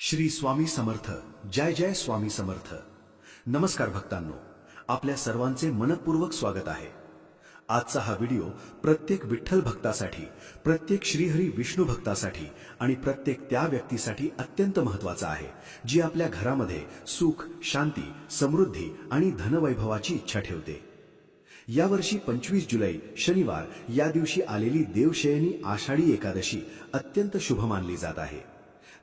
श्री स्वामी समर्थ. जय जय स्वामी समर्थ. नमस्कार भक्तांनो, आपल्या सर्वांचे मनपूर्वक स्वागत आहे. आजचा हा व्हिडिओ प्रत्येक विठ्ठल भक्तासाठी, प्रत्येक श्रीहरी विष्णू भक्तासाठी आणि प्रत्येक त्या व्यक्तीसाठी अत्यंत महत्त्वाचा आहे जी आपल्या घरामध्ये सुख, शांती, समृद्धी आणि धनवैभवाची इच्छा ठेवते. यावर्षी 25 जुलै शनिवार या दिवशी आलेली देवशयनी आषाढी एकादशी अत्यंत शुभ मानली जात आहे.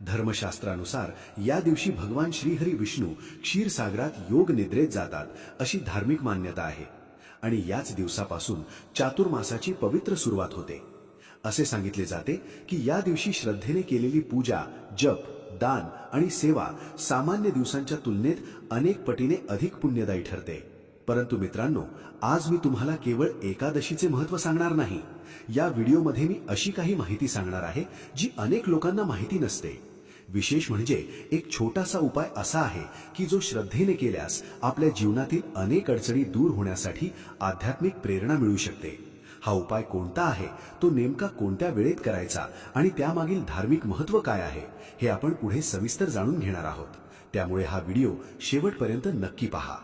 धर्मशास्त्रानुसार या दिवशी भगवान श्रीहरी विष्णू क्षीरसागरात योग निद्रेत जातात अशी धार्मिक मान्यता आहे आणि याच दिवसापासून चातुर्मासाची पवित्र सुरुवात होते. असे सांगितले जाते की या दिवशी श्रद्धेने केलेली पूजा, जप, दान आणि सेवा सामान्य दिवसांच्या तुलनेत अनेक पटीने अधिक पुण्यदायी ठरते. परंतु मित्रांनो, आज मी तुम्हाला केवळ एकादशीचे महत्त्व सांगणार नाही. या व्हिडिओमध्ये मी अशी काही माहिती सांगणार आहे जी अनेक लोकांना माहिती नसते. विशेष म्हणजे एक छोटासा उपाय असा आहे की जो श्रद्धेने केल्यास आपल्या जीवनातील अनेक अडचणी दूर होण्यासाठी आध्यात्मिक प्रेरणा मिळू शकते. हा उपाय कोणता आहे, तो नेमका कोणत्या वेळेत करायचा आणि त्यामागील धार्मिक महत्त्व काय आहे हे आपण पुढे सविस्तर जाणून घेणार आहोत. त्यामुळे हा व्हिडिओ शेवटपर्यंत नक्की पहा.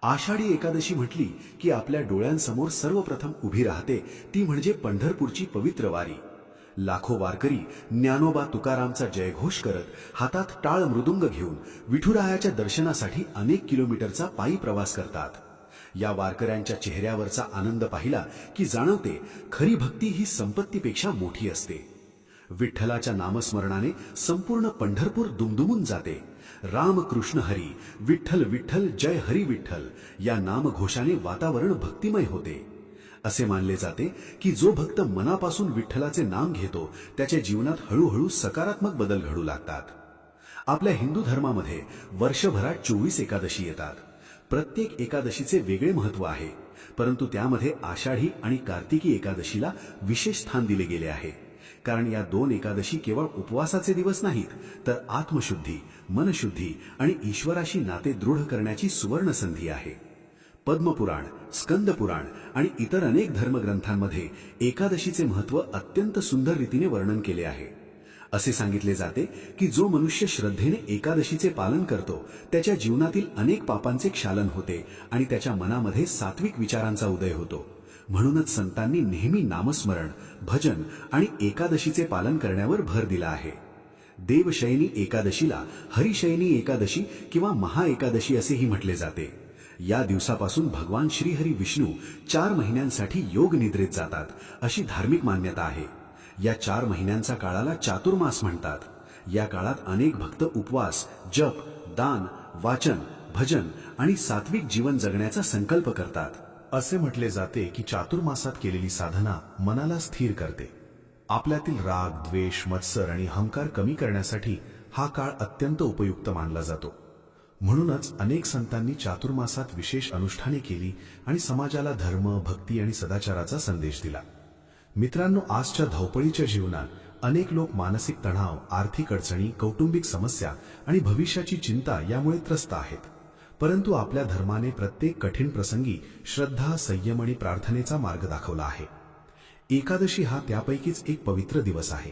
आषाढी एकादशी म्हटली की आपल्या डोळ्यांसमोर सर्वप्रथम उभी राहते ती म्हणजे पंढरपूरची पवित्र वारी. लाखो वारकरी ज्ञानोबा तुकारामचा जयघोष करत, हातात टाळ मृदुंग घेऊन विठुरायाच्या दर्शनासाठी अनेक किलोमीटरचा पायी प्रवास करतात. या वारकऱ्यांच्या चेहऱ्यावरचा आनंद पाहिला की जाणवते खरी भक्ती ही संपत्तीपेक्षा मोठी असते. विठ्ठलाच्या नामस्मरणाने संपूर्ण पंढरपूर दुमदुमून जाते. राम कृष्ण हरी, विठ्ठल विठ्ठल, जय हरी विठ्ठल या नामघोषाने वातावरण भक्तिमय होते. असे मानले जाते की जो भक्त मनापासून विठ्ठलाचे नाम घेतो त्याच्या जीवनात हळूहळू सकारात्मक बदल घडू लागतात. आपल्या हिंदू धर्मामध्ये वर्षभरात 24 एकादशी येतात. प्रत्येक एकादशीचे वेगळे महत्त्व आहे, परंतु त्यामध्ये आषाढी आणि कार्तिकी एकादशीला विशेष स्थान दिले गेले आहे. कारण या दोन एकादशी केवळ उपवासाचे दिवस नाहीत, तर आत्मशुद्धी, मनशुद्धी आणि ईश्वराशी नाते दृढ करण्याची सुवर्ण संधी आहे. पद्मपुराण, स्कंदपुराण आणि इतर अनेक धर्मग्रंथांमध्ये एकादशीचे महत्त्व अत्यंत सुंदर रीतीने वर्णन केले आहे. असे सांगितले जाते की जो मनुष्य श्रद्धेने एकादशीचे पालन करतो त्याच्या जीवनातील अनेक पापांचे क्षालन होते आणि त्याच्या मनामध्ये सात्विक विचारांचा उदय होतो. म्हणूनच संतांनी नेहमी नामस्मरण, भजन आणि एकादशीचे पालन करण्यावर भर दिला आहे. देवशयनी एकादशीला हरिशयनी एकादशी किंवा महाएकादशी असेही म्हटले जाते. या दिवसापासून भगवान श्रीहरी विष्णू 4 महिन्यांसाठी योग निद्रेत जातात अशी धार्मिक मान्यता आहे. या 4 महिन्यांचा काळाला चातुर्मास म्हणतात. या काळात अनेक भक्त उपवास, जप, दान, वाचन, भजन आणि सात्विक जीवन जगण्याचा संकल्प करतात. असे म्हटले जाते की चातुर्मासात केलेली साधना मनाला स्थिर करते. आपल्यातील राग, द्वेष, मत्सर आणि अहंकार कमी करण्यासाठी हा काळ अत्यंत उपयुक्त मानला जातो. म्हणूनच अनेक संतांनी चातुर्मासात विशेष अनुष्ठाने केली आणि समाजाला धर्म, भक्ती आणि सदाचाराचा संदेश दिला. मित्रांनो, आजच्या धावपळीच्या जीवनात अनेक लोक मानसिक तणाव, आर्थिक अडचणी, कौटुंबिक समस्या आणि भविष्याची चिंता यामुळे त्रस्त आहेत. परंतु आपल्या धर्माने प्रत्येक कठीण प्रसंगी श्रद्धा, संयम आणि प्रार्थनेचा मार्ग दाखवला आहे. एकादशी हा त्यापैकीच एक पवित्र दिवस आहे.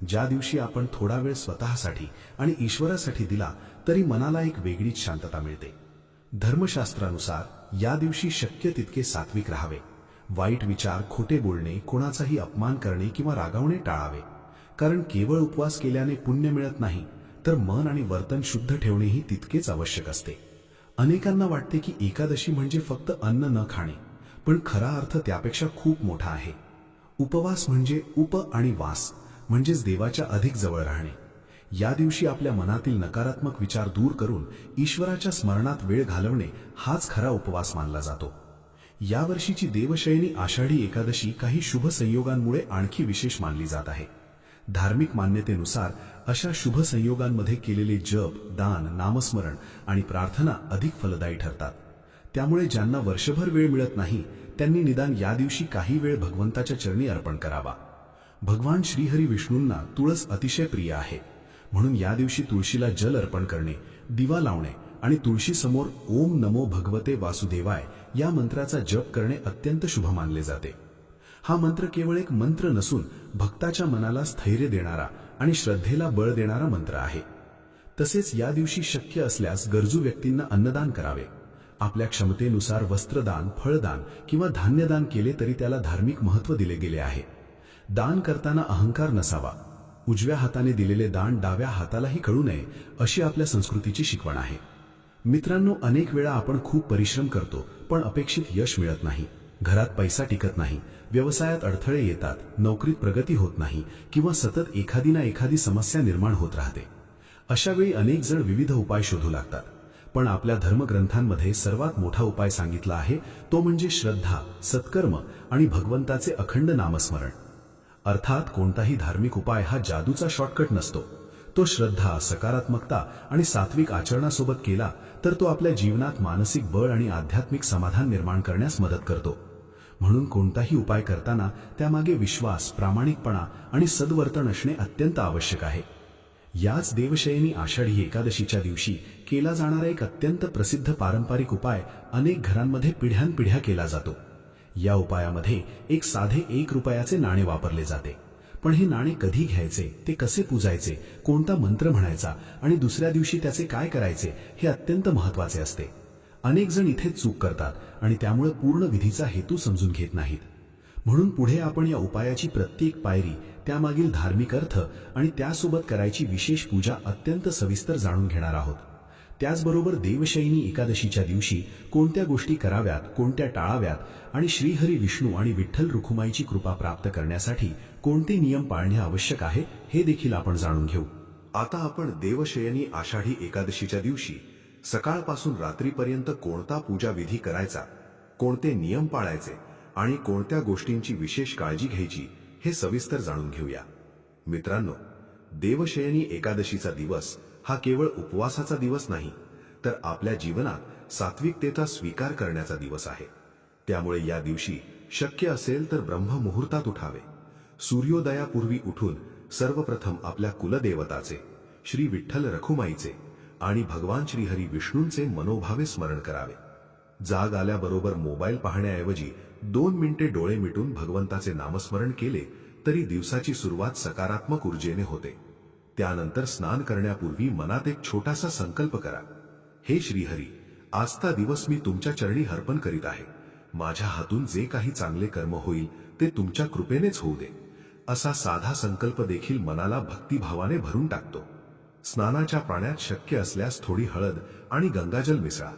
ज्या दिवशी आपण थोडा वेळ स्वतःसाठी आणि ईश्वरासाठी दिला तरी मनाला एक वेगळीच शांतता मिळते. धर्मशास्त्रानुसार या दिवशी शक्य तितके सात्विक राहावे. वाईट विचार, खोटे बोलणे, कोणाचाही अपमान करणे किंवा रागावणे टाळावे. कारण केवळ उपवास केल्याने पुण्य मिळत नाही, तर मन आणि वर्तन शुद्ध ठेवणेही तितकेच आवश्यक असते. अनेकांना वाटते की एकादशी म्हणजे फक्त अन्न न खाणे, पण खरा अर्थ त्यापेक्षा खूप मोठा आहे. उपवास म्हणजे उप आणि वास म्हणजेच देवाच्या अधिक जवळ राहणे. या दिवशी आपल्या मनातील नकारात्मक विचार दूर करून ईश्वराच्या स्मरणात वेळ घालवणे हाच खरा उपवास मानला जातो. यावर्षीची देवशयनी आषाढी एकादशी काही शुभ संयोगांमुळे आणखी विशेष मानली जात आहे. धार्मिक मान्यतेनुसार अशा शुभ संयोगांमध्ये केलेले जप, दान, नामस्मरण आणि प्रार्थना अधिक फलदायी ठरतात. त्यामुळे ज्यांना वर्षभर वेळ मिळत नाही त्यांनी निदान या दिवशी काही वेळ भगवंताच्या चरणी अर्पण करावा. भगवान श्रीहरी विष्णूंना तुळस अतिशय प्रिय आहे. म्हणून या दिवशी तुळशीला जल अर्पण करणे, दिवा लावणे आणि तुळशीसमोर ओम नमो भगवते वासुदेवाय या मंत्राचा जप करणे अत्यंत शुभ मानले जाते. हा मंत्र केवळ एक मंत्र नसून भक्ताच्या मनाला स्थैर्य देणारा आणि श्रद्धेला बळ देणारा मंत्र आहे. तसेच या दिवशी शक्य असल्यास गरजू व्यक्तींना अन्नदान करावे. आपल्या क्षमतेनुसार वस्त्रदान, फळदान किंवा धान्यदान केले तरी त्याला धार्मिक महत्त्व दिले गेले आहे. दान करताना अहंकार नसावा. उजव्या हाताने दिलेले दान डाव्या हातालाही कळू नये अशी आपल्या संस्कृतीची शिकवण आहे. मित्रांनो, अनेक वेळा आपण खूप परिश्रम करतो पण अपेक्षित यश मिळत नाही. घरात पैसा टिकत नाही, व्यवसायात अडथळे येतात, नोकरीत प्रगती होत नाही किंवा सतत एखादी ना एखादी समस्या निर्माण होत राहते. अशा वेळी अनेक जण विविध उपाय शोधू लागतात. पण आपल्या धर्मग्रंथांमध्ये सर्वात मोठा उपाय सांगितला आहे तो म्हणजे श्रद्धा, सत्कर्म आणि भगवंताचे अखंड नामस्मरण. अर्थात कोणताही धार्मिक उपाय हा जादूचा शॉर्टकट नसतो. तो श्रद्धा, सकारात्मकता आणि सात्विक आचरणासोबत केला तर तो आपल्या जीवनात मानसिक बळ आणि आध्यात्मिक समाधान निर्माण करण्यास मदत करतो. म्हणून कोणताही उपाय करताना त्यामागे विश्वास, प्रामाणिकपणा आणि सद्वर्तन असणे अत्यंत आवश्यक आहे. याच देवशयनी आषाढी एकादशीच्या दिवशी केला जाणारा एक अत्यंत प्रसिद्ध पारंपरिक उपाय अनेक घरांमध्ये पिढ्यानपिढ्या केला जातो. या उपायामध्ये एक साधे 1 रुपयाचे नाणे वापरले जाते. पण हे नाणे कधी घ्यायचे, ते कसे पूजायचे, कोणता मंत्र म्हणायचा आणि दुसऱ्या दिवशी त्याचे काय करायचे हे अत्यंत महत्त्वाचे असते. अनेक जण इथे चूक करतात आणि त्यामुळे पूर्ण विधीचा हेतू समजून घेत नाहीत. म्हणून पुढे आपण या उपायाची प्रत्येक पायरी, त्यामागील धार्मिक अर्थ आणि त्यासोबत करायची विशेष पूजा अत्यंत सविस्तर जाणून घेणार आहोत. त्याचबरोबर देवशयनी एकादशीच्या दिवशी कोणत्या गोष्टी कराव्यात, कोणत्या टाळाव्यात आणि श्रीहरी विष्णू आणि विठ्ठल रुक्माईची कृपा प्राप्त करण्यासाठी कोणते नियम पाळणे आवश्यक आहे हे देखील आपण जाणून घेऊ. आता आपण देवशयनी आषाढी एकादशीच्या दिवशी सकाळपासून रात्रीपर्यंत कोणता पूजा विधी करायचा, कोणते नियम पाळायचे आणि कोणत्या गोष्टींची विशेष काळजी घ्यायची हे सविस्तर जाणून घेऊया. मित्रांनो, देवशयनी एकादशीचा दिवस हा केवळ उपवासाचा दिवस नाही, तर आपल्या जीवनात सात्विकतेचा स्वीकार करण्याचा दिवस आहे. त्यामुळे या दिवशी शक्य असेल तर ब्रह्ममुहूर्तात उठावे. सूर्योदयापूर्वी उठून सर्वप्रथम आपल्या कुलदेवताचे, श्री विठ्ठल रखुमाईचे आणि भगवान श्रीहरी विष्णूंचे मनोभावे स्मरण करावे. जाग आल्याबरोबर मोबाईल पाहण्याऐवजी 2 मिनिटे डोळे मिटून भगवंताचे नामस्मरण केले तरी दिवसाची सुरुवात सकारात्मक ऊर्जेने होते. त्यानंतर स्नान करण्यापूर्वी मनात एक छोटासा संकल्प करा. हे श्रीहरी, आजचा दिवस मी तुमच्या चरणी अर्पण करीत आहे. माझ्या हातून जे काही चांगले कर्म होईल ते तुमच्या कृपेनेच होऊ दे. असा साधा संकल्प देखील मनाला भक्तिभावाने भरून टाकतो. स्नानाच्या पाण्यात शक्य असल्यास थोडी हळद आणि गंगाजल मिसळा.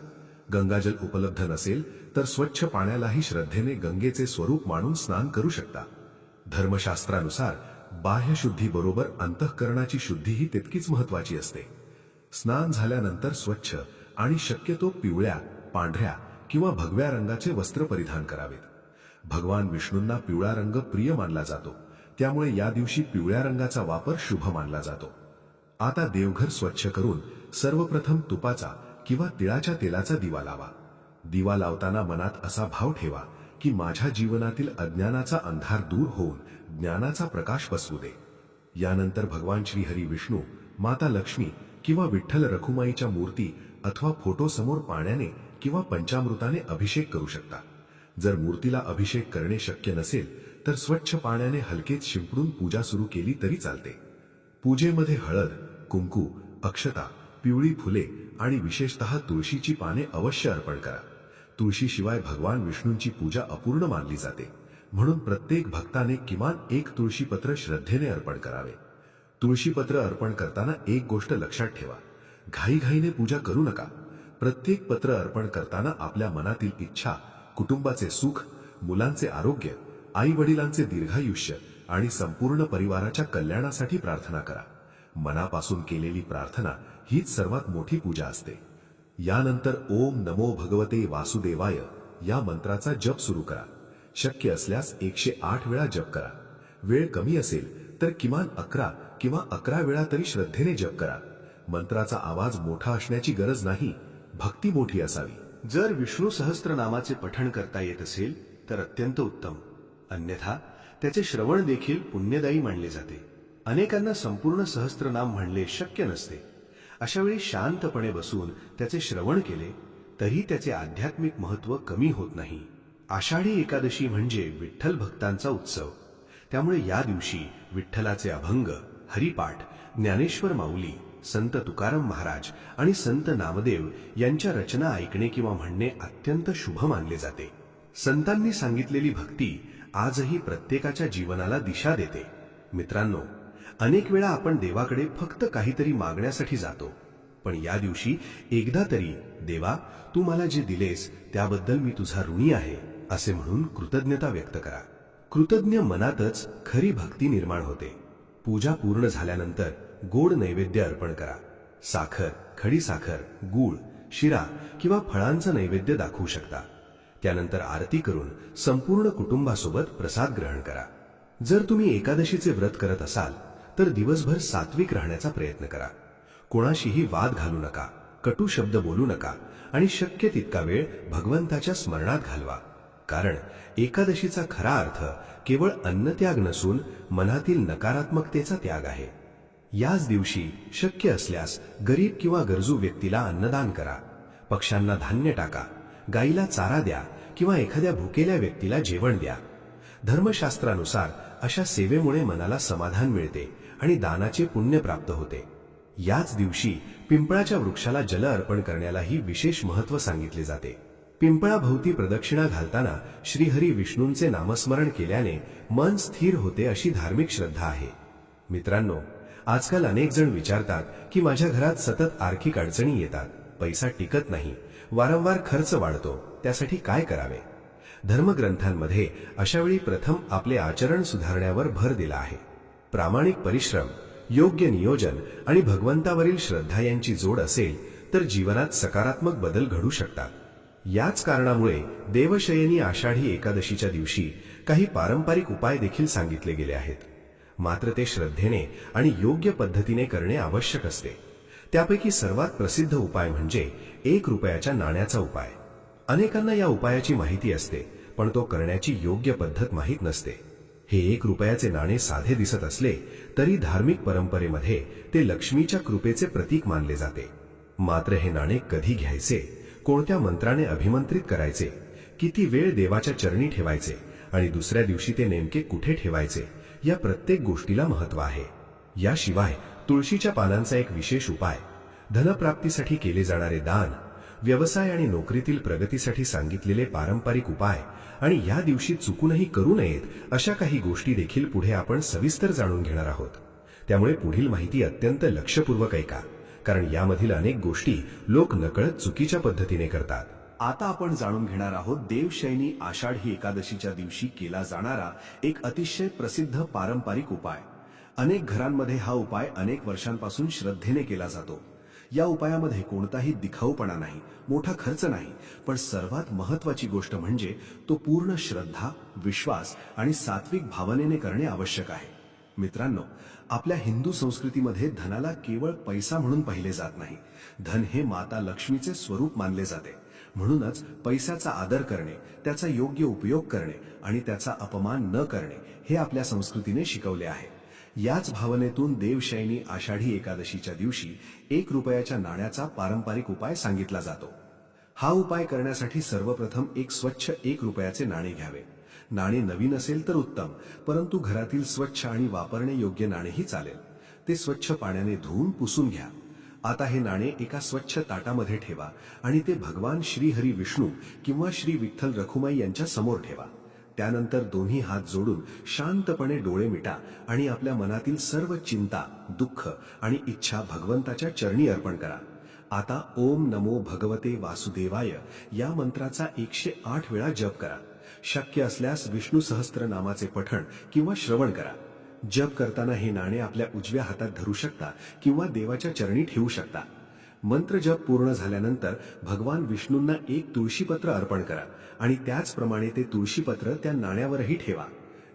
गंगाजल उपलब्ध नसेल तर स्वच्छ पाण्यालाही श्रद्धेने गंगेचे स्वरूप मानून स्नान करू शकता. धर्मशास्त्रानुसार बाह्यशुद्धीबरोबर अंतःकरणाची शुद्धीही तितकीच महत्त्वाची असते. स्नान झाल्यानंतर स्वच्छ आणि शक्यतो पिवळ्या, पांढऱ्या किंवा भगव्या रंगाचे वस्त्र परिधान करावेत. भगवान विष्णूंना पिवळा रंग प्रिय मानला जातो, त्यामुळे या दिवशी पिवळ्या रंगाचा वापर शुभ मानला जातो. आता देवघर स्वच्छ करून सर्वप्रथम तुपाचा किंवा तिळाच्या तेलाचा दिवा लावा. दिवा लावताना मनात असा भाव ठेवा की माझ्या जीवनातील अज्ञानाचा अंधार दूर होऊन ज्ञानाचा प्रकाश पसरू दे. यानंतर भगवान श्रीहरी विष्णू, माता लक्ष्मी किंवा विठ्ठल रखुमाईच्या मूर्ती अथवा फोटो समोर पाण्याने किंवा पंचामृताने अभिषेक करू शकता. जर मूर्तीला अभिषेक करणे शक्य नसेल तर स्वच्छ पाण्याने हलकेच शिंपडून पूजा सुरू केली तरी चालते. पूजेमध्ये हळद, कुंकू, अक्षता, पिवळी फुले आणि विशेषतः तुळशीची पाने अवश्य अर्पण करा. तुळशीशिवाय भगवान विष्णूंची पूजा अपूर्ण मानली जाते. म्हणून प्रत्येक भक्ताने किमान 1 तुळशीपत्र श्रद्धेने अर्पण करावे. तुळशीपत्र अर्पण करताना एक गोष्ट लक्षात ठेवा, घाईघाईने पूजा करू नका. प्रत्येक पत्र अर्पण करताना आपल्या मनातील इच्छा, कुटुंबाचे सुख, मुलांचे आरोग्य, आई वडिलांचे दीर्घायुष्य आणि संपूर्ण परिवाराच्या कल्याणासाठी प्रार्थना करा. मनापासून केलेली प्रार्थना हीच सर्वात मोठी पूजा असते. यानंतर ओम नमो भगवते वासुदेवाय या मंत्राचा जप सुरू करा. शक्य असल्यास 108 वेळा जप करा. वेळ कमी असेल तर किमान 11 किंवा 11 वेळा तरी श्रद्धेने जप करा. मंत्राचा आवाज मोठा असण्याची गरज नाही, भक्ती मोठी असावी. जर विष्णू सहस्त्रनामाचे पठण करता येत असेल तर अत्यंत उत्तम, अन्यथा त्याचे श्रवण देखील पुण्यदायी मानले जाते. अनेकांना संपूर्ण सहस्त्रनाम म्हणले शक्य नसते. अशा वेळी शांतपणे बसून त्याचे श्रवण केले तरी त्याचे आध्यात्मिक महत्त्व कमी होत नाही. आषाढी एकादशी म्हणजे विठ्ठल भक्तांचा उत्सव. त्यामुळे या दिवशी विठ्ठलाचे अभंग, हरिपाठ, ज्ञानेश्वर माऊली, संत तुकाराम महाराज आणि संत नामदेव यांच्या रचना ऐकणे किंवा म्हणणे अत्यंत शुभ मानले जाते. संतांनी सांगितलेली भक्ती आजही प्रत्येकाच्या जीवनाला दिशा देते. मित्रांनो, अनेक वेळा आपण देवाकडे फक्त काहीतरी मागण्यासाठी जातो, पण या दिवशी एकदा तरी देवा, तू मला जे दिलेस त्याबद्दल मी तुझा ऋणी आहे असे म्हणून कृतज्ञता व्यक्त करा. कृतज्ञ मनातच खरी भक्ती निर्माण होते. पूजा पूर्ण झाल्यानंतर गोड नैवेद्य अर्पण करा. साखर, खडी साखर, गूळ, शिरा किंवा फळांचं नैवेद्य दाखवू शकता. त्यानंतर आरती करून संपूर्ण कुटुंबासोबत प्रसाद ग्रहण करा. जर तुम्ही एकादशीचे व्रत करत असाल तर दिवसभर सात्विक राहण्याचा प्रयत्न करा. कोणाशीही वाद घालू नका, कटू शब्द बोलू नका आणि शक्य तितका वेळ भगवंताच्या स्मरणात घालवा. कारण एकादशीचा खरा अर्थ केवळ अन्नत्याग नसून मनातील नकारात्मकतेचा त्याग आहे. याच दिवशी शक्य असल्यास गरीब किंवा गरजू व्यक्तीला अन्नदान करा. पक्ष्यांना धान्य टाका, गाईला चारा द्या किंवा एखाद्या भुकेल्या व्यक्तीला जेवण द्या. धर्मशास्त्रानुसार अशा सेवेमुळे मनाला समाधान मिळते आणि दानाचे पुण्य प्राप्त होते. याच दिवशी पिंपळाच्या वृक्षाला जल अर्पण करण्यालाही विशेष महत्त्व सांगितले जाते. पिंपळाभोवती प्रदक्षिणा घालताना श्रीहरी विष्णूंचे नामस्मरण केल्याने मन स्थिर होते अशी धार्मिक श्रद्धा आहे. मित्रांनो, आजकाल अनेक जण विचारतात की माझ्या घरात सतत आर्थिक अडचणी येतात, पैसा टिकत नाही, वारंवार खर्च वाढतो, त्यासाठी काय करावे. धर्मग्रंथांमध्ये अशावेळी प्रथम आपले आचरण सुधारण्यावर भर दिला आहे. प्रामाणिक परिश्रम, योग्य नियोजन आणि भगवंतावरील श्रद्धा यांची जोड असेल तर जीवनात सकारात्मक बदल घडू शकतात. याच कारणामुळे देवशयनी आषाढी एकादशीच्या दिवशी काही पारंपरिक उपाय देखील सांगितले गेले आहेत. मात्र ते श्रद्धेने आणि योग्य पद्धतीने करणे आवश्यक असते. त्यापैकी सर्वात प्रसिद्ध उपाय म्हणजे 1 रुपयाच्या नाण्याचा उपाय. अनेकांना या उपायाची माहिती असते, पण तो करण्याची योग्य पद्धत माहीत नसते. हे 1 रुपयाचे नाणे साधे दिसत असले तरी धार्मिक परंपरेमध्ये ते लक्ष्मीच्या कृपेचे प्रतीक मानले जाते. मात्र हे नाणे कधी घ्यायचे, कोणत्या मंत्राने अभिमंत्रित करायचे, किती वेळ देवाच्या चरणी ठेवायचे आणि दुसऱ्या दिवशी ते नेमके कुठे ठेवायचे, या प्रत्येक गोष्टीला महत्त्व आहे. याशिवाय तुळशीच्या पानांचा एक विशेष उपाय, धनप्राप्तीसाठी केले जाणारे दान, व्यवसाय आणि नोकरीतील प्रगतीसाठी सांगितलेले पारंपरिक उपाय आणि या दिवशी चुकूनही करू नयेत अशा काही गोष्टी देखील पुढे आपण सविस्तर जाणून घेणार आहोत. त्यामुळे पुढील माहिती अत्यंत लक्षपूर्वक ऐका, कारण यामधील अनेक गोष्टी लोक नकळत चुकीच्या पद्धतीने करतात. आता आपण जाणून घेणार आहोत देवशयनी आषाढी एकादशीच्या दिवशी केला जाणारा एक अतिशय प्रसिद्ध पारंपरिक उपाय. अनेक घरांमध्ये हा उपाय अनेक वर्षांपासून श्रद्धेने केला जातो. या उपायामध्ये कोणताही दिखाऊपणा नाही, मोठा खर्च नाही, पण सर्वात महत्त्वाची गोष्ट म्हणजे तो पूर्ण श्रद्धा, विश्वास आणि सात्विक भावनेने करणे आवश्यक आहे. मित्रांनो, आपल्या हिंदू संस्कृतीमध्ये धनाला केवळ पैसा म्हणून पाहिले जात नाही. धन हे माता लक्ष्मीचे स्वरूप मानले जाते. म्हणूनच पैशाचा आदर करणे, त्याचा योग्य उपयोग करणे आणि त्याचा अपमान न करणे हे आपल्या संस्कृतीने शिकवले आहे. याच भावनेतून देवशयनी आषाढी एकादशीच्या दिवशी 1 रुपयाच्या नाण्याचा पारंपरिक उपाय सांगितला जातो. हा उपाय करण्यासाठी सर्वप्रथम एक स्वच्छ 1 रुपयाचे नाणे घ्यावे. नाणे नवीन असेल तर उत्तम, परंतु घरातील स्वच्छ आणि वापरणे योग्य नाणेही चालेल. ते स्वच्छ पाण्याने धुवून पुसून घ्या. आता हे नाणे एका स्वच्छ ताटामध्ये ठेवा आणि ते भगवान श्री हरी विष्णू किंवा श्री विठ्ठल रखुमाई यांच्या समोर ठेवा. त्यानंतर दोन्ही हात जोडून शांतपणे डोळे मिटा आणि आपल्या मनातील सर्व चिंता, दुःख आणि इच्छा भगवंताच्या चरणी अर्पण करा. आता ओम नमो भगवते वासुदेवाय या मंत्राचा 108 वेळा जप करा. शक्य असल्यास विष्णू सहस्त्रनामाचे पठण किंवा श्रवण करा. जप करताना हे नाणे आपल्या उजव्या हातात धरू शकता किंवा देवाच्या चरणी ठेवू शकता. मंत्र जप पूर्ण झाल्यानंतर भगवान विष्णूंना एक तुळशीपत्र अर्पण करा आणि त्याचप्रमाणे ते तुळशीपत्र त्या नाण्यावरही ठेवा.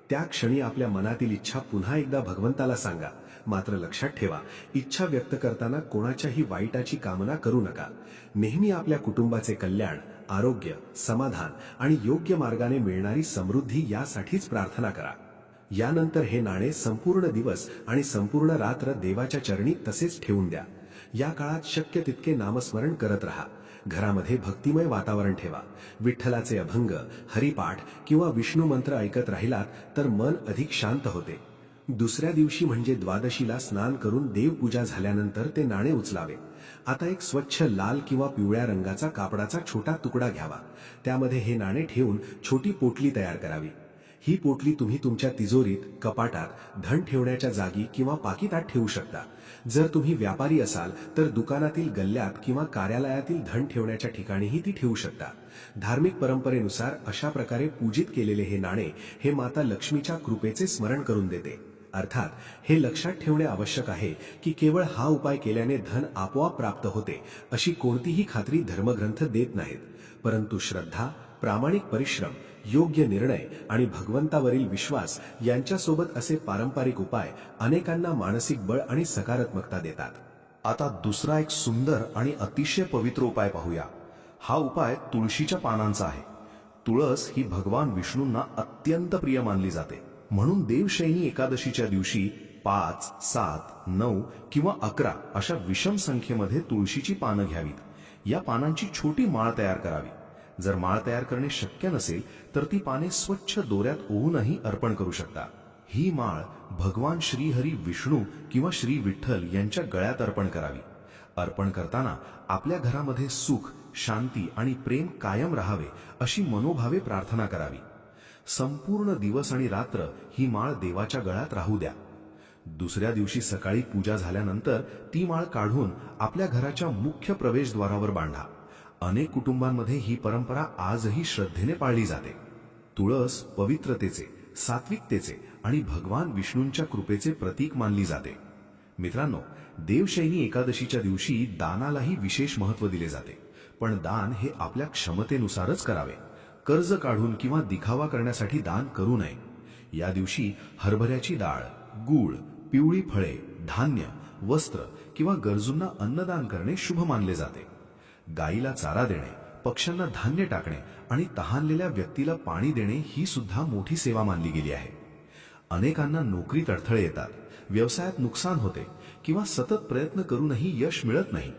त्या क्षणी आपल्या मनातील इच्छा पुन्हा एकदा भगवंताला सांगा. मात्र लक्षात ठेवा, इच्छा व्यक्त करताना कोणाच्याही वाईटाची कामना करू नका. नेहमी आपल्या कुटुंबाचे कल्याण, आरोग्य, समाधान आणि योग्य मार्गाने मिळणारी समृद्धी यासाठीच प्रार्थना करा. यानंतर हे नाणे संपूर्ण दिवस आणि संपूर्ण रात्र देवाच्या चरणी तसेच ठेवून द्या. या काळात शक्य तितके नामस्मरण करत राहा. घरामध्ये भक्तिमय वातावरण ठेवा. विठ्ठलाचे अभंग, हरिपाठ किंवा विष्णू मंत्र ऐकत राहिलात तर मन अधिक शांत होते. दुसऱ्या दिवशी म्हणजे द्वादशीला स्नान करून देवपूजा झाल्यानंतर ते नाणे उचलावे. आता एक स्वच्छ लाल किंवा पिवळ्या रंगाचा कापडाचा छोटा तुकडा घ्यावा. त्यामध्ये हे नाणे ठेवून छोटी पोटली तयार करावी. ही पोटली तुम्ही तुमच्या तिजोरीत, कपाटात, धन ठेवण्याच्या जागी किंवा पाकिटात ठेवू शकता. जर तुम्ही व्यापारी असाल तर दुकानातील गल्ल्यात किंवा कार्यालयातील धन ठेवण्याच्या ठिकाणीही ती ठेवू शकता. धार्मिक परंपरेनुसार अशा प्रकारे पूजित केलेले हे नाणे हे माता लक्ष्मीच्या कृपेचे स्मरण करून देते. अर्थात हे लक्षात ठेवणे आवश्यक आहे की केवळ हा उपाय केल्याने धन आपोआप प्राप्त होते अशी कोणतीही खात्री धर्मग्रंथ देत नाहीत. परंतु श्रद्धा, प्रामाणिक परिश्रम, योग्य निर्णय आणि भगवंतावरील विश्वास यांच्यासोबत असे पारंपरिक उपाय अनेकांना मानसिक बळ आणि सकारात्मकता देतात. आता दुसरा एक सुंदर आणि अतिशय पवित्र उपाय पाहूया. हा उपाय तुळशीच्या पानांचा आहे. तुळस ही भगवान विष्णूंना अत्यंत प्रिय मानली जाते. म्हणून देवशयनी एकादशीच्या दिवशी 5, 7, 9 किंवा 11 अशा विषम संख्येमध्ये तुळशीची पानं घ्यावीत. या पानांची छोटी माळ तयार करावी. जर माळ तयार करणे शक्य नसेल तर ती पाने स्वच्छ दोऱ्यात ओवूनही अर्पण करू शकता. ही माळ भगवान श्रीहरी विष्णू किंवा श्री विठ्ठल यांच्या गळ्यात अर्पण करावी. अर्पण करताना आपल्या घरामध्ये सुख, शांती आणि प्रेम कायम राहावे अशी मनोभावे प्रार्थना करावी. संपूर्ण दिवस आणि रात्र ही माळ देवाच्या गळ्यात राहू द्या. दुसऱ्या दिवशी सकाळी पूजा झाल्यानंतर ती माळ काढून आपल्या घराच्या मुख्य प्रवेशद्वारावर बांधा. अनेक कुटुंबांमध्ये ही परंपरा आजही श्रद्धेने पाळली जाते. तुळस पवित्रतेचे, सात्विकतेचे आणि भगवान विष्णूंच्या कृपेचे प्रतीक मानली जाते. मित्रांनो, देवशयनी एकादशीच्या दिवशी दानालाही विशेष महत्त्व दिले जाते. पण दान हे आपल्या क्षमतेनुसारच करावे. कर्ज काढून किंवा दिखावा करण्यासाठी दान करू नये. या दिवशी हरभऱ्याची डाळ, गूळ, पिवळी फळे, धान्य, वस्त्र किंवा गरजूंना अन्नदान करणे शुभ मानले जाते. गाईला चारा देणे, पक्ष्यांना धान्य टाकणे आणि तहानलेल्या व्यक्तीला पाणी देणे ही सुद्धा मोठी सेवा मानली गेली आहे. अनेकांना नोकरीत अडथळे येतात, व्यवसायात नुकसान होते किंवा सतत प्रयत्न करूनही यश मिळत नाही.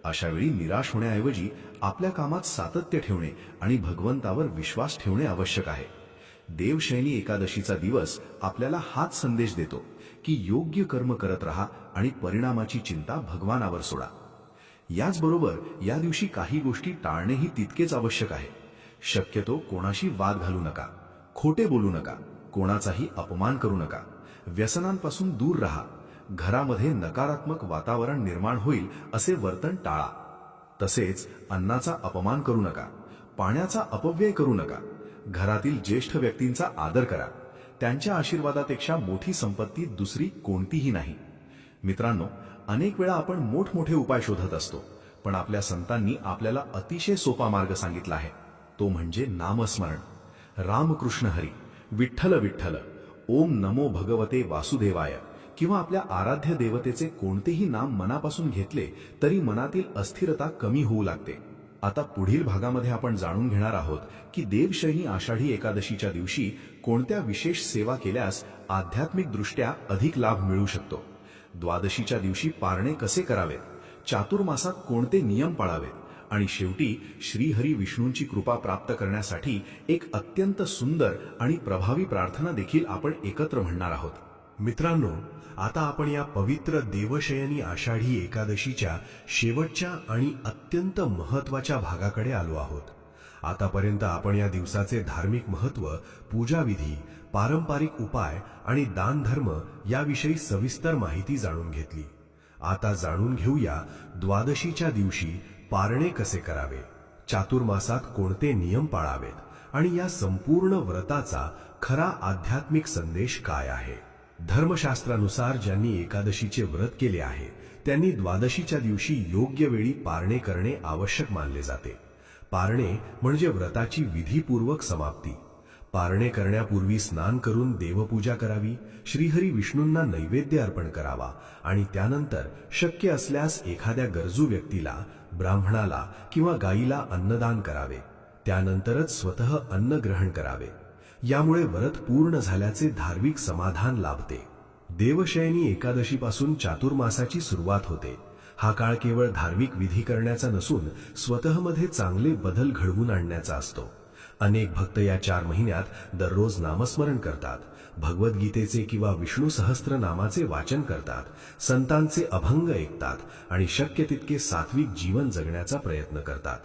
अशा वेळी निराश होण्याऐवजी आपल्या कामात सातत्य ठेवणे आणि भगवंतावर विश्वास ठेवणे आवश्यक आहे. देवशयनी एकादशीचा दिवस आपल्याला हाच संदेश देतो की योग्य कर्म करत राहा आणि परिणामाची चिंता भगवानावर सोडा. याचबरोबर या दिवशी काही गोष्टी टाळणेही तितकेच आवश्यक आहे. शक्यतो कोणाशी वाद घालू नका, खोटे बोलू नका, कोणाचाही अपमान करू नका, व्यसनांपासून दूर राहा. घरामध्ये नकारात्मक वातावरण निर्माण होईल असे वर्तन टाळा. तसेच अन्नाचा अपमान करू नका, पाण्याचा अपव्यय करू नका. घरातील ज्येष्ठ व्यक्तींचा आदर करा. त्यांच्या आशीर्वादापेक्षा मोठी संपत्ती दुसरी कोणतीही नाही. मित्रांनो, अनेक वेळा आपण मोठमोठे उपाय शोधत असतो, पण आपल्या संतांनी आपल्याला अतिशय सोपा मार्ग सांगितला आहे. तो म्हणजे नामस्मरण. रामकृष्ण हरी, विठ्ठल विठ्ठल, ओम नमो भगवते वासुदेवाय किंवा आपल्या आराध्य देवतेचे कोणतेही नाम मनापासून घेतले तरी मनातील अस्थिरता कमी होऊ लागते. आता पुढील भागामध्ये आपण जाणून घेणार आहोत की देवशयनी आषाढी एकादशीच्या दिवशी कोणत्या विशेष सेवा केल्यास आध्यात्मिकदृष्ट्या अधिक लाभ मिळू शकतो. द्वादशीच्या दिवशी पारणे कसे करावेत, चातुर्मासात कोणते नियम पाळावेत आणि शेवटी श्रीहरी विष्णूंची कृपा प्राप्त करण्यासाठी एक अत्यंत सुंदर आणि प्रभावी प्रार्थना देखील आपण एकत्र म्हणणार आहोत. मित्रांनो, आता आपण या पवित्र देवशयनी आषाढी एकादशीच्या शेवटच्या आणि अत्यंत महत्त्वाच्या भागाकडे आलो आहोत. आतापर्यंत आपण या दिवसाचे धार्मिक महत्त्व, पूजाविधी, पारंपरिक उपाय आणि दानधर्म याविषयी सविस्तर माहिती जाणून घेतली. आता जाणून घेऊया द्वादशीच्या दिवशी पारणे कसे करावे, चातुर्मासात कोणते नियम पाळावेत आणि या संपूर्ण व्रताचा खरा आध्यात्मिक संदेश काय आहे. धर्मशास्त्रानुसार ज्यांनी एकादशीचे व्रत केले आहे त्यांनी द्वादशीच्या दिवशी योग्य वेळी पारणे करणे आवश्यक मानले जाते. पारणे म्हणजे व्रताची विधीपूर्वक समाप्ती. पारणे करण्यापूर्वी स्नान करून देवपूजा करावी, श्रीहरी विष्णूंना नैवेद्य अर्पण करावा आणि त्यानंतर शक्य असल्यास एखाद्या गरजू व्यक्तीला, ब्राह्मणाला किंवा गायीला अन्नदान करावे. त्यानंतरच स्वतः अन्न ग्रहण करावे. यामुळे व्रत पूर्ण झाल्याचे धार्मिक समाधान लाभते. देवशयनी एकादशीपासून चातुर्मासाची सुरुवात होते. हा काळ केवळ धार्मिक विधी करण्याचा नसून स्वतःमध्ये चांगले बदल घडवून आणण्याचा असतो. अनेक भक्त या 4 महिन्यात दररोज नामस्मरण करतात, भगवद्गीतेचे किंवा विष्णू सहस्त्रनामाचे वाचन करतात, संतांचे अभंग ऐकतात आणि शक्य तितके सात्विक जीवन जगण्याचा प्रयत्न करतात.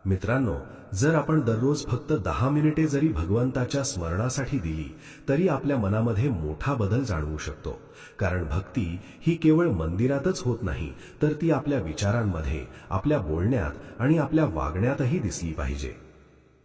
मित्रांनो, जर आपण दररोज फक्त 10 मिनिटे जरी भगवंताच्या स्मरणासाठी दिली तरी आपल्या मनामध्ये मोठा बदल जाणवू शकतो. कारण भक्ती ही केवळ मंदिरातच होत नाही, तर ती आपल्या विचारांमध्ये, आपल्या बोलण्यात आणि आपल्या वागण्यातही दिसली पाहिजे.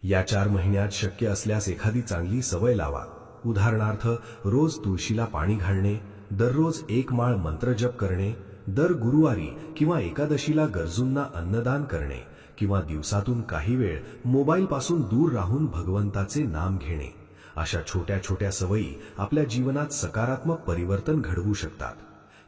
या 4 महिन्यात शक्य असल्यास एखादी चांगली सवय लावा. उदाहरणार्थ, रोज तुळशीला पाणी घालणे, दररोज 1 माळ मंत्र जप करणे, दर गुरुवारी किंवा एकादशीला गरजूंना अन्नदान करणे किंवा दिवसातून काही वेळ मोबाईल पासून दूर राहून भगवंताचे नाम घेणे. अशा छोट्या छोट्या सवयी आपल्या जीवनात सकारात्मक परिवर्तन घडवू शकतात.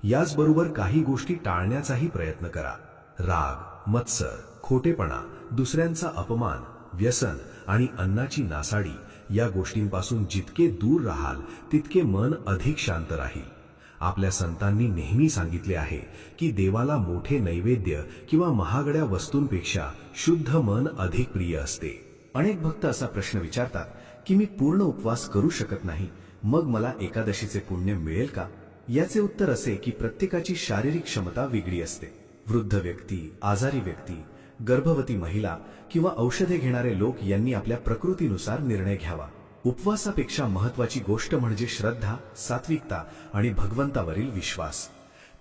याचबरोबर काही गोष्टी टाळण्याचाही प्रयत्न करा. राग, मत्सर, खोटेपणा, दुसऱ्यांचा अपमान, व्यसन आणि अन्नाची नासाडी या गोष्टींपासून जितके दूर राहाल तितके मन अधिक शांत राहील. आपल्या संतांनी नेहमी सांगितले आहे की देवाला मोठे नैवेद्य किंवा महागड्या वस्तूंपेक्षा शुद्ध मन अधिक प्रिय असते. अनेक भक्त असा प्रश्न विचारतात की मी पूर्ण उपवास करू शकत नाही, मग मला एकादशीचे पुण्य मिळेल का? याचे उत्तर असे की प्रत्येकाची शारीरिक क्षमता वेगळी असते. वृद्ध व्यक्ती, आजारी व्यक्ती, गर्भवती महिला किंवा औषधे घेणारे लोक यांनी आपल्या प्रकृतीनुसार निर्णय घ्यावा. उपवासापेक्षा महत्वाची गोष्ट म्हणजे श्रद्धा, सात्विकता आणि भगवंतावरील विश्वास.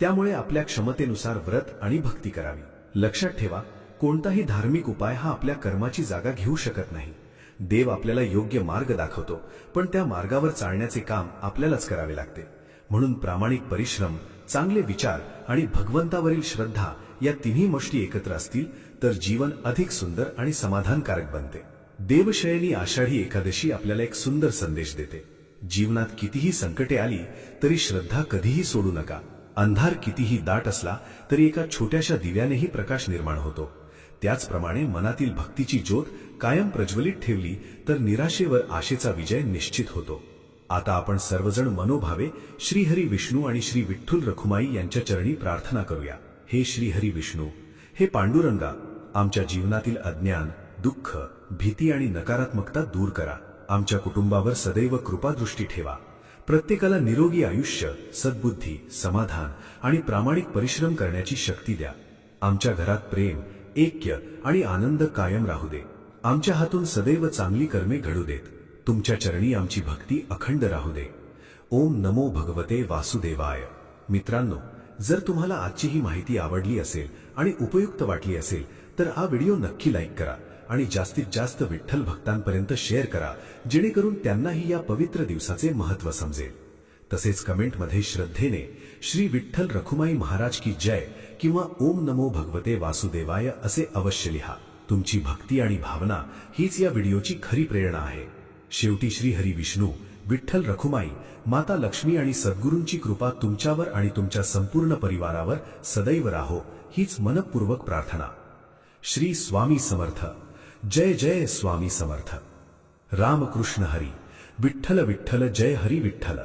त्यामुळे आपल्या क्षमतेनुसार व्रत आणि भक्ती करावी. लक्षात ठेवा, कोणताही धार्मिक उपाय हा आपल्या कर्माची जागा घेऊ शकत नाही. देव आपल्याला योग्य मार्ग दाखवतो, पण त्या मार्गावर चालण्याचे काम आपल्यालाच करावे लागते. म्हणून प्रामाणिक परिश्रम, चांगले विचार आणि भगवंतावरील श्रद्धा या तिन्ही गोष्टी एकत्र असतील तर जीवन अधिक सुंदर आणि समाधानकारक बनते. देवशयनी आषाढी एकादशी आपल्याला एक सुंदर संदेश देते. जीवनात कितीही संकटे आली तरी श्रद्धा कधीही सोडू नका. अंधार कितीही दाट असला तरी एका छोट्याशा दिव्यानेही प्रकाश निर्माण होतो. त्याचप्रमाणे मनातील भक्तीची ज्योत कायम प्रज्वलित ठेवली तर निराशेवर आशेचा विजय निश्चित होतो. आता आपण सर्वजण मनोभावे श्रीहरी विष्णू आणि श्री विठ्ठल रखुमाई यांच्या चरणी प्रार्थना करूया. हे श्रीहरी विष्णू, हे पांडुरंगा, आमच्या जीवनातील अज्ञान, दुःख, भीती आणि नकारात्मकता दूर करा. आमच्या कुटुंबावर सदैव कृपादृष्टी ठेवा. प्रत्येकाला निरोगी आयुष्य, सद्बुद्धी, समाधान आणि प्रामाणिक परिश्रम करण्याची शक्ती द्या. आमच्या घरात प्रेम, ऐक्य आणि आनंद कायम राहू दे. आमच्या हातून सदैव चांगली कर्मे घडू देत. तुमच्या चरणी आमची भक्ती अखंड राहू दे. ओम नमो भगवते वासुदेवाय. मित्रांनो, जर तुम्हाला आजची ही माहिती आवडली असेल आणि उपयुक्त वाटली असेल तर हा व्हिडिओ नक्की लाईक करा आणि जास्तीत जास्त विठ्ठल भक्तांपर्यंत शेअर करा, जेणेकरून त्यांनाही या पवित्र दिवसाचे महत्त्व समजेल. तसेच कमेंटमध्ये श्रद्धेने श्री विठ्ठल रखुमाई महाराज की जय किंवा ओम नमो भगवते वासुदेवाय असे अवश्य लिहा. तुमची भक्ती आणि भावना हीच या व्हिडिओची खरी प्रेरणा आहे. शेवटी श्री हरी विष्णू, विठ्ठल रखुमाई, माता लक्ष्मी आणि सद्गुरूंची कृपा तुमच्यावर आणि तुमच्या संपूर्ण परिवारावर सदैव राहो, हीच मनपूर्वक प्रार्थना. श्री स्वामी समर्थ. जय जय स्वामी समर्थ. रामकृष्ण हरी. विठ्ठल विठ्ठल. जय हरी विठ्ठल.